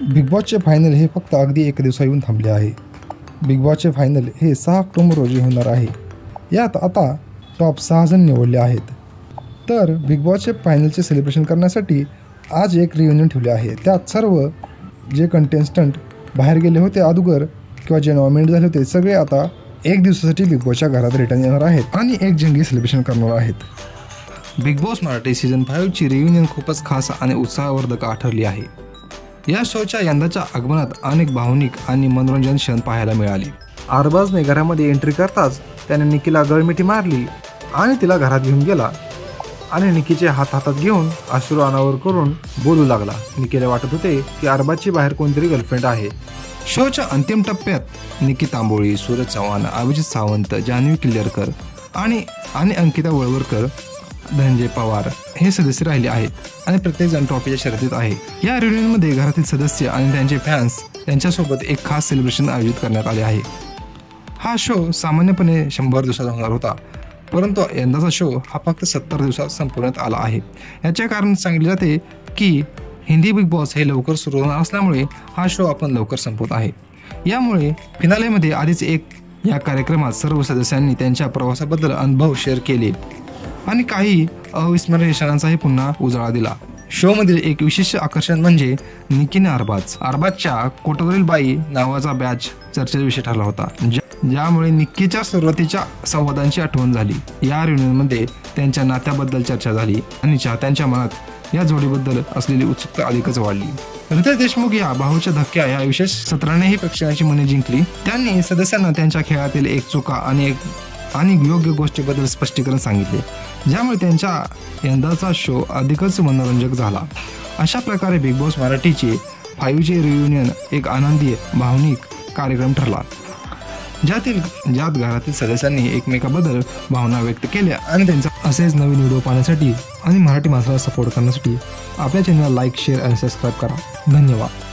Big बॉसचे final हे फक्त अगदी एक दिवसा येऊन थांबले आहे। बिग बॉसचे फायनल हे 6 ऑक्टोबर रोजी होणार आहे। यात आता टॉप 6 जण निवडले आहेत। तर बिग बॉसचे फायनलचे सेलिब्रेशन करण्यासाठी आज एक रियुनियन ठेवले आहे। त्यात सर्व जे कंटेस्टंट बाहेर गेले होते अगोदर किंवा जे नॉमिनेट झाले होते सगळे आता एक दिवसासाठी बिग बॉसच्या घरात रिटर्न येणार आहेत आणि एक जंगी सेलिब्रेशन करणार आहेत। बिग बॉस मराठी सीझन 5 ची रियुनियन खूपच खास आणि उत्साहवर्धक ठरली आहे। या शोच्या यंदाच्या आगमनात अनेक भावनिक आणि मनोरंजन क्षण पाहायला मिळाले। अरबाजने घरामध्ये एंट्री करताच त्याने निकीला गळमिठी मारली आणि तिला घरात घेऊन गेला आणि निकीचे हात हातात घेऊन अश्रू अनावर करून बोलू लागला। निकीला वाटत होते की अरबाजची बाहेर कोणतरी गर्लफ्रेंड आहे। शोच्या अंतिम टप्प्यात निकी तांबोळी, सूरज चव्हाण, अभिजित सावंत, जान्हवी किल्लेरकर आणि अंकिता वळवरकर, धनंजय पवार हे सदस्य राहिले आहेत आणि प्रत्येकजण ट्रॉफीच्या शर्यतीत आहे। या रियुनियनमध्ये घरातील सदस्य आणि त्यांचे फॅन्स यांच्यासोबत एक खास सेलिब्रेशन आयोजित करण्यात आले आहे। हा शो सामान्यपणे 100 दिवसाचा होणार होता, परंतु यंदाचा शो हा फक्त 70 दिवसात संपवण्यात आला आहे। याचे कारण सांगितले जाते की हिंदी बिग बॉस हे लवकर सुरू होणार असल्यामुळे हा शो आपण लवकर संपवत आहे। यामुळे फिनालेमध्ये आधीच या कार्यक्रमात सर्व सदस्यांनी त्यांच्या प्रवासाबद्दल अनुभव शेअर केले आणि काही अविस्मरणीय क्षणांचाही पुन्हा उजाळा दिला। शोमधील एक विशेष आकर्षण म्हणजे निकीने अरबाजच्या कोटवरील बाई नावाचा बॅच चर्चेचा विषय ठरला होता, ज्यामुळे निक्कीच्या सुरुवातीच्या संवादांची आठवण झाली। या रियुनियनमध्ये त्यांच्या नात्याबद्दल चर्चा झाली आणि चाहत्यांच्या मनात या जोडीबद्दल असलेली उत्सुकता अधिकच वाढली। रितेश देशमुख या भाऊच्या धक्क्या या विशेष सत्रानेही प्रेक्षकांची मने जिंकली। त्यांनी सदस्यांना त्यांच्या खेळातील एक चुका आणि योग्य गोष्टीबद्दल स्पष्टीकरण सांगितले, ज्यामुळे त्यांच्या यंदाचा शो अधिकच मनोरंजक झाला। अशा प्रकारे बिग बॉस मराठीचे 5चे रियुनियन एक आनंदी भावनिक कार्यक्रम ठरला, ज्यात घरातील सदस्यांनी एकमेकाबद्दल भावना व्यक्त केल्या आणि त्यांचा असेच नवीन व्हिडिओ पाहण्यासाठी आणि मराठी माणसाला सपोर्ट करण्यासाठी आपल्या चॅनलला लाईक, शेअर आणि सबस्क्राईब करा। धन्यवाद।